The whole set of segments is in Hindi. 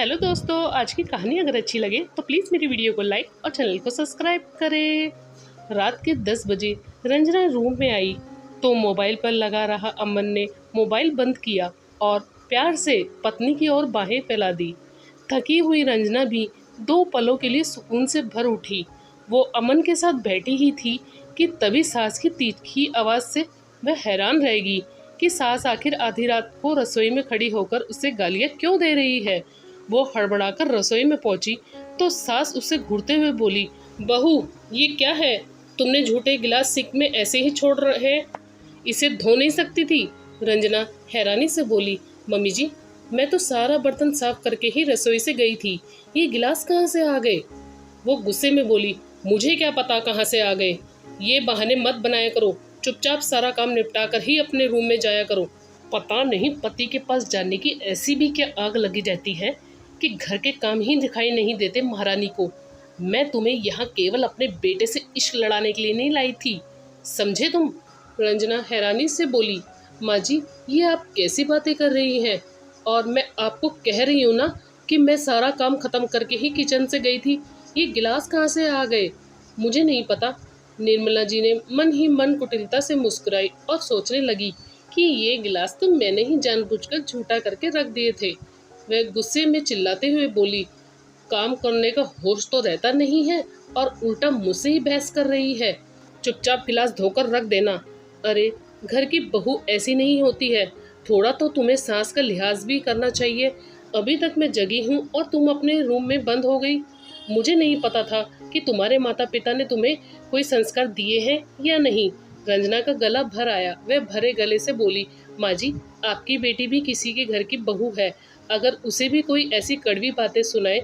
हेलो दोस्तों, आज की कहानी अगर अच्छी लगे तो प्लीज़ मेरी वीडियो को लाइक और चैनल को सब्सक्राइब करें। रात के 10 बजे रंजना रूम में आई तो मोबाइल पर लगा रहा अमन ने मोबाइल बंद किया और प्यार से पत्नी की ओर बाहें फैला दी। थकी हुई रंजना भी 2 पलों के लिए सुकून से भर उठी। वो अमन के साथ बैठी ही थी कि तभी सास की तीखी आवाज़ से वह हैरान रहेगी कि सास आखिर आधी रात को रसोई में खड़ी होकर उसे गालियाँ क्यों दे रही है। वो हड़बड़ाकर रसोई में पहुंची तो सास उसे घूरते हुए बोली, बहू ये क्या है, तुमने झूठे गिलास सिंक में ऐसे ही छोड़ रहे, इसे धो नहीं सकती थी। रंजना हैरानी से बोली, मम्मी जी मैं तो सारा बर्तन साफ करके ही रसोई से गई थी, ये गिलास कहाँ से आ गए। वो गुस्से में बोली, मुझे क्या पता कहाँ से आ गए, ये बहाने मत बनाया करो, चुपचाप सारा काम निपटा कर ही अपने रूम में जाया करो। पता नहीं पति के पास जाने की ऐसी भी क्या आग लगी रहती है कि घर के काम ही दिखाई नहीं देते महारानी को। मैं तुम्हें यहाँ केवल अपने बेटे से इश्क लड़ाने के लिए नहीं लाई थी, समझे तुम। रंजना हैरानी से बोली, माँ जी ये आप कैसी बातें कर रही हैं, और मैं आपको कह रही हूँ ना कि मैं सारा काम खत्म करके ही किचन से गई थी, ये गिलास कहाँ से आ गए मुझे नहीं पता। निर्मला जी ने मन ही मन कुटिलता से मुस्कुराई और सोचने लगी कि ये गिलास तो मैंने ही जानबूझकर झूठा करके रख दिए थे। वह गुस्से में चिल्लाते हुए बोली, काम करने का होश तो रहता नहीं है और उल्टा मुझसे ही बहस कर रही है, चुपचाप गिलास धोकर रख देना। अरे घर की बहू ऐसी नहीं होती है, थोड़ा तो तुम्हें सास का लिहाज भी करना चाहिए। अभी तक मैं जगी हूँ और तुम अपने रूम में बंद हो गई। मुझे नहीं पता था कि तुम्हारे माता पिता ने तुम्हें कोई संस्कार दिए हैं या नहीं। रंजना का गला भर आया, वह भरे गले से बोली, माँ जी आपकी बेटी भी किसी के घर की बहू है, अगर उसे भी कोई ऐसी कड़वी बातें सुनाए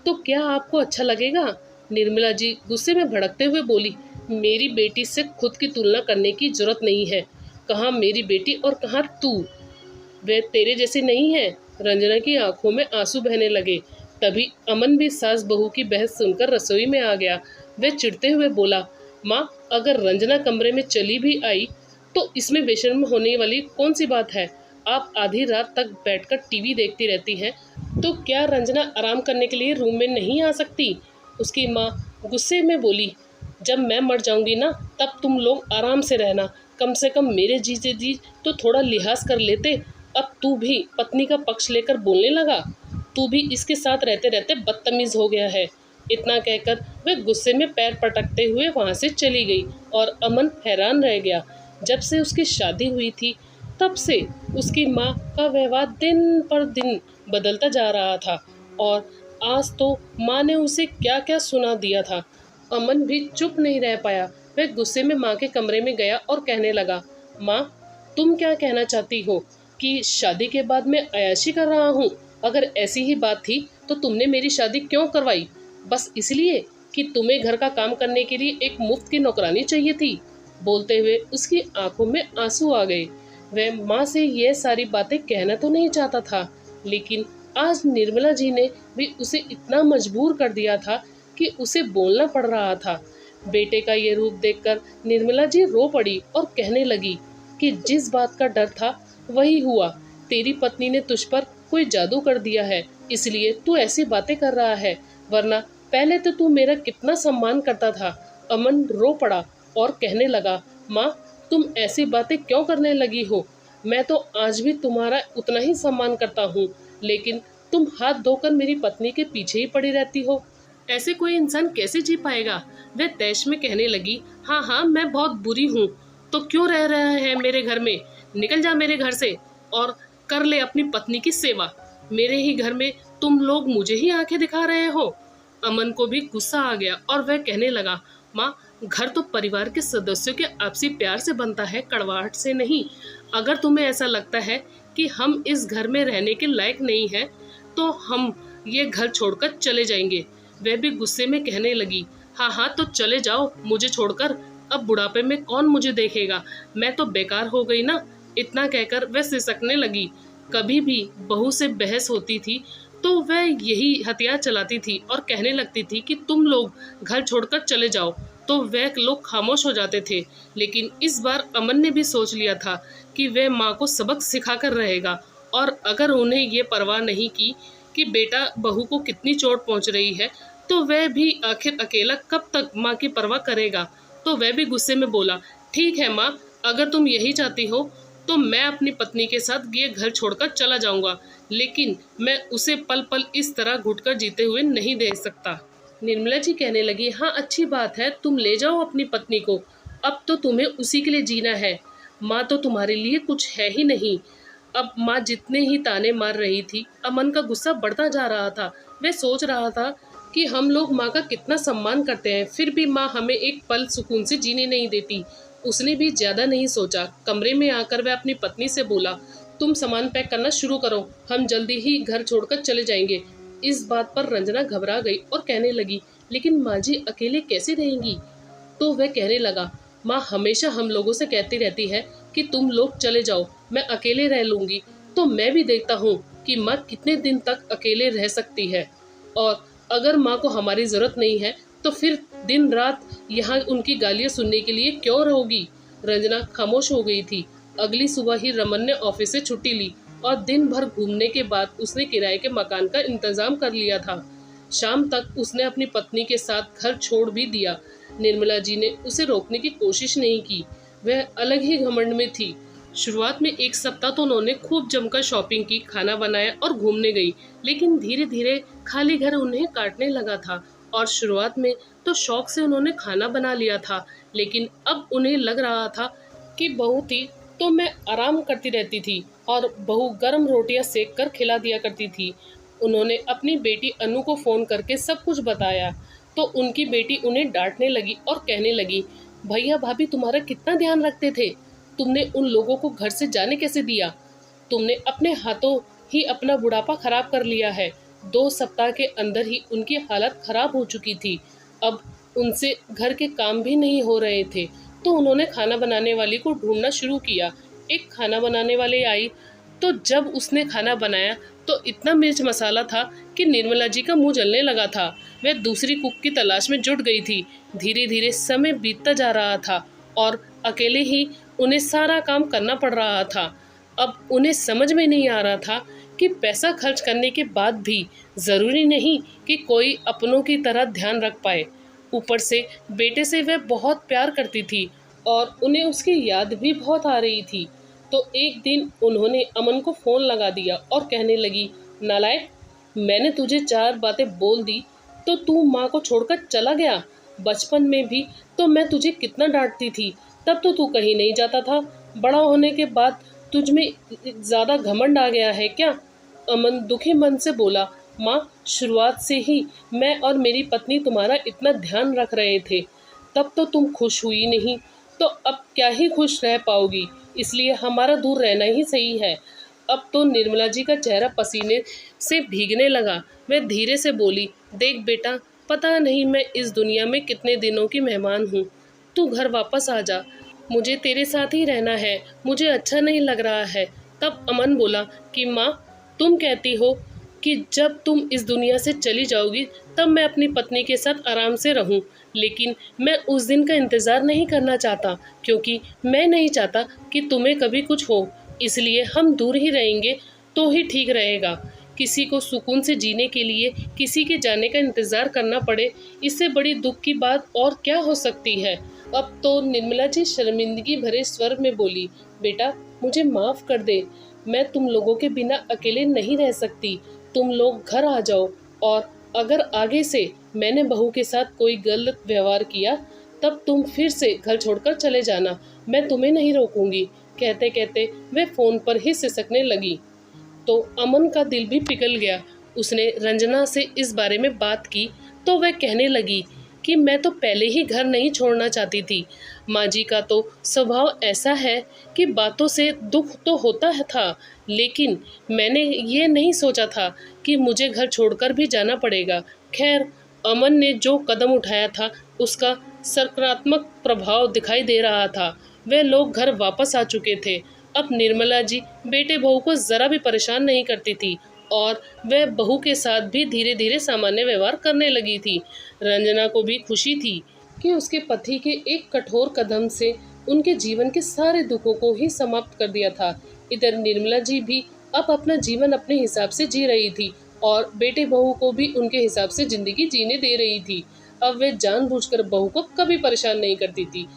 तो क्या आपको अच्छा लगेगा। निर्मला जी गुस्से में भड़कते हुए बोली, मेरी बेटी से खुद की तुलना करने की जरूरत नहीं है, कहाँ मेरी बेटी और कहाँ तू, वे तेरे जैसे नहीं है। रंजना की आंखों में आंसू बहने लगे। तभी अमन भी सास बहू की बहस सुनकर रसोई में आ गया। वह चिढ़ते हुए बोला, माँ अगर रंजना कमरे में चली भी आई तो इसमें बेशर्म होने वाली कौन सी बात है। आप आधी रात तक बैठकर टीवी देखती रहती हैं, तो क्या रंजना आराम करने के लिए रूम में नहीं आ सकती। उसकी माँ गुस्से में बोली, जब मैं मर जाऊंगी ना तब तुम लोग आराम से रहना, कम से कम मेरे जीते जी तो थोड़ा लिहाज कर लेते। अब तू भी पत्नी का पक्ष लेकर बोलने लगा, तू भी इसके साथ रहते रहते बदतमीज हो गया है। इतना कहकर वह गुस्से में पैर पटकते हुए वहां से चली गई और अमन हैरान रह गया। जब से उसकी शादी हुई थी तब से उसकी माँ का व्यवहार दिन पर दिन बदलता जा रहा था, और आज तो माँ ने उसे क्या क्या सुना दिया था। अमन भी चुप नहीं रह पाया, वह गुस्से में माँ के कमरे में गया और कहने लगा, माँ तुम क्या कहना चाहती हो कि शादी के बाद मैं अय्याशी कर रहा हूँ। अगर ऐसी ही बात थी तो तुमने मेरी शादी क्यों करवाई, बस इसलिए कि तुम्हें घर का काम करने के लिए एक मुफ्त की नौकरानी चाहिए थी। बोलते हुए उसकी आंखों में आंसू आ गए। वह माँ से यह सारी बातें कहना तो नहीं चाहता था, लेकिन आज निर्मला जी ने भी उसे इतना मजबूर कर दिया था कि उसे बोलना पड़ रहा था। बेटे का ये रूप देखकर निर्मला जी रो पड़ी और कहने लगी कि जिस बात का डर था वही हुआ, तेरी पत्नी ने तुझ पर कोई जादू कर दिया है, इसलिए तू ऐसी बातें कर रहा है, वरना पहले तो तू मेरा कितना सम्मान करता था। अमन रो पड़ा और कहने लगा, माँ तुम ऐसी बातें क्यों करने लगी हो, मैं तो आज भी तुम्हारा उतना ही सम्मान करता हूँ, लेकिन तुम हाथ धोकर मेरी पत्नी के पीछे ही पड़ी रहती हो, ऐसे कोई इंसान कैसे जी पाएगा। वह तैश में कहने लगी, हाँ हाँ मैं बहुत बुरी हूँ, तो क्यों रह रहा है मेरे घर में, निकल जा मेरे घर से और कर ले अपनी पत्नी की सेवा। मेरे ही घर में तुम लोग मुझे ही आंखें दिखा रहे हो। अमन को भी गुस्सा आ गया और वह कहने लगा, माँ घर तो परिवार के सदस्यों के आपसी प्यार से बनता है, कड़वाहट से नहीं। अगर तुम्हें ऐसा लगता है कि हम इस घर में रहने के लायक नहीं हैं तो हम ये घर छोड़कर चले जाएंगे। वह भी गुस्से में कहने लगी, हाँ हाँ तो चले जाओ मुझे छोड़कर, अब बुढ़ापे में कौन मुझे देखेगा, मैं तो बेकार हो गई ना। इतना कहकर वह सिसकने लगी। कभी भी बहू से बहस होती थी तो वह यही हथियार चलाती थी और कहने लगती थी कि तुम लोग घर छोड़कर चले जाओ, तो वह लोग खामोश हो जाते थे। लेकिन इस बार अमन ने भी सोच लिया था कि वह माँ को सबक सिखाकर रहेगा, और अगर उन्हें ये परवाह नहीं की कि बेटा बहू को कितनी चोट पहुंच रही है, तो वह भी आखिर अकेला कब तक माँ की परवाह करेगा। तो वह भी गुस्से में बोला, ठीक है माँ, अगर तुम यही चाहती हो तो मैं अपनी पत्नी के साथ ये घर छोड़कर चला जाऊंगा, लेकिन मैं उसे पल पल इस तरह घुटकर जीते हुए नहीं देख सकता। निर्मला जी कहने लगी, हाँ अच्छी बात है, तुम ले जाओ अपनी पत्नी को, अब तो तुम्हें उसी के लिए जीना है। माँ तो तुम्हारे लिए कुछ है ही नहीं। अब माँ जितने ही ताने मार रही थी, अमन का गुस्सा बढ़ता जा रहा था। वह सोच रहा था कि हम लोग माँ का कितना सम्मान करते हैं, फिर भी माँ हमें एक पल सुकून से जीने नहीं देती। उसने भी ज़्यादा नहीं सोचा, कमरे में आकर वह अपनी पत्नी से बोला, तुम सामान पैक करना शुरू करो, हम जल्दी ही घर छोड़कर चले जाएंगे। इस बात पर रंजना घबरा गई और कहने लगी, लेकिन माँ जी अकेले कैसे रहेंगी। तो वह कहने लगा, माँ हमेशा हम लोगों से कहती रहती है कि तुम लोग चले जाओ, मैं अकेले रह लूँगी। तो मैं भी देखता हूँ कि माँ कितने दिन तक अकेले रह सकती है, और अगर माँ को हमारी ज़रूरत नहीं है तो फिर दिन रात यहाँ उनकी गालियाँ सुनने के लिए क्यों रहोगी। रंजना खामोश हो गई थी। अगली सुबह ही रमन ने ऑफिस से छुट्टी ली और दिन भर घूमने के बाद उसने किराए के मकान का इंतजाम कर लिया था। शाम तक उसने अपनी पत्नी के साथ घर छोड़ भी दिया। निर्मला जी ने उसे रोकने की कोशिश नहीं की, वह अलग ही घमंड में थी। शुरुआत में एक सप्ताह तो उन्होंने खूब जमकर शॉपिंग की, खाना बनाया और घूमने गई, लेकिन धीरे धीरे खाली घर उन्हें काटने लगा था। और शुरुआत में तो शौक से उन्होंने खाना बना लिया था, लेकिन अब उन्हें लग रहा था कि बहू थी तो मैं आराम करती रहती थी और बहू गर्म रोटियां सेक कर खिला दिया करती थी। उन्होंने अपनी बेटी अनु को फ़ोन करके सब कुछ बताया, तो उनकी बेटी उन्हें डांटने लगी और कहने लगी, भैया भाभी तुम्हारा कितना ध्यान रखते थे, तुमने उन लोगों को घर से जाने कैसे दिया। तुमने अपने हाथों ही अपना बुढ़ापा खराब कर लिया है। 2 सप्ताह के अंदर ही उनकी हालत खराब हो चुकी थी। अब उनसे घर के काम भी नहीं हो रहे थे, तो उन्होंने खाना बनाने वाली को ढूंढना शुरू किया। एक खाना बनाने वाले आई, तो जब उसने खाना बनाया तो इतना मिर्च मसाला था कि निर्मला जी का मुंह जलने लगा था। वह दूसरी कुक की तलाश में जुट गई थी। धीरे धीरे समय बीतता जा रहा था और अकेले ही उन्हें सारा काम करना पड़ रहा था। अब उन्हें समझ में नहीं आ रहा था कि पैसा खर्च करने के बाद भी ज़रूरी नहीं कि कोई अपनों की तरह ध्यान रख पाए। ऊपर से बेटे से वह बहुत प्यार करती थी और उन्हें उसकी याद भी बहुत आ रही थी। तो एक दिन उन्होंने अमन को फ़ोन लगा दिया और कहने लगी, नालायक, मैंने तुझे 4 बातें बोल दी तो तू माँ को छोड़कर चला गया। बचपन में भी तो मैं तुझे कितना डांटती थी, तब तो तू कहीं नहीं जाता था। बड़ा होने के बाद तुझ में ज़्यादा घमंड आ गया है क्या। अमन दुखी मन से बोला, माँ शुरुआत से ही मैं और मेरी पत्नी तुम्हारा इतना ध्यान रख रहे थे, तब तो तुम खुश हुई नहीं, तो अब क्या ही खुश रह पाओगी, इसलिए हमारा दूर रहना ही सही है। अब तो निर्मला जी का चेहरा पसीने से भीगने लगा। वह धीरे से बोली, देख बेटा, पता नहीं मैं इस दुनिया में कितने दिनों की मेहमान हूँ, तू घर वापस आ जा, मुझे तेरे साथ ही रहना है, मुझे अच्छा नहीं लग रहा है। तब अमन बोला कि माँ, तुम कहती हो कि जब तुम इस दुनिया से चली जाओगी तब मैं अपनी पत्नी के साथ आराम से रहूं, लेकिन मैं उस दिन का इंतज़ार नहीं करना चाहता, क्योंकि मैं नहीं चाहता कि तुम्हें कभी कुछ हो, इसलिए हम दूर ही रहेंगे तो ही ठीक रहेगा। किसी को सुकून से जीने के लिए किसी के जाने का इंतज़ार करना पड़े, इससे बड़ी दुख की बात और क्या हो सकती है। अब तो निर्मला जी शर्मिंदगी भरे स्वर में बोली, बेटा मुझे माफ़ कर दे, मैं तुम लोगों के बिना अकेले नहीं रह सकती, तुम लोग घर आ जाओ, और अगर आगे से मैंने बहू के साथ कोई गलत व्यवहार किया तब तुम फिर से घर छोड़कर चले जाना, मैं तुम्हें नहीं रोकूंगी। कहते कहते वे फ़ोन पर ही सिसकने लगी। तो अमन का दिल भी पिघल गया। उसने रंजना से इस बारे में बात की तो वह कहने लगी कि मैं तो पहले ही घर नहीं छोड़ना चाहती थी। माँ जी का तो स्वभाव ऐसा है कि बातों से दुख तो होता है था, लेकिन मैंने ये नहीं सोचा था कि मुझे घर छोड़कर भी जाना पड़ेगा। खैर, अमन ने जो कदम उठाया था उसका सकारात्मक प्रभाव दिखाई दे रहा था। वे लोग घर वापस आ चुके थे। अब निर्मला जी बेटे बहू को ज़रा भी परेशान नहीं करती थी और वह बहू के साथ भी धीरे धीरे सामान्य व्यवहार करने लगी थी। रंजना को भी खुशी थी कि उसके पति के एक कठोर कदम से उनके जीवन के सारे दुखों को ही समाप्त कर दिया था। इधर निर्मला जी भी अब अपना जीवन अपने हिसाब से जी रही थी और बेटे बहू को भी उनके हिसाब से ज़िंदगी जीने दे रही थी। अब वे जानबूझकर बहू को कभी परेशान नहीं करती थी।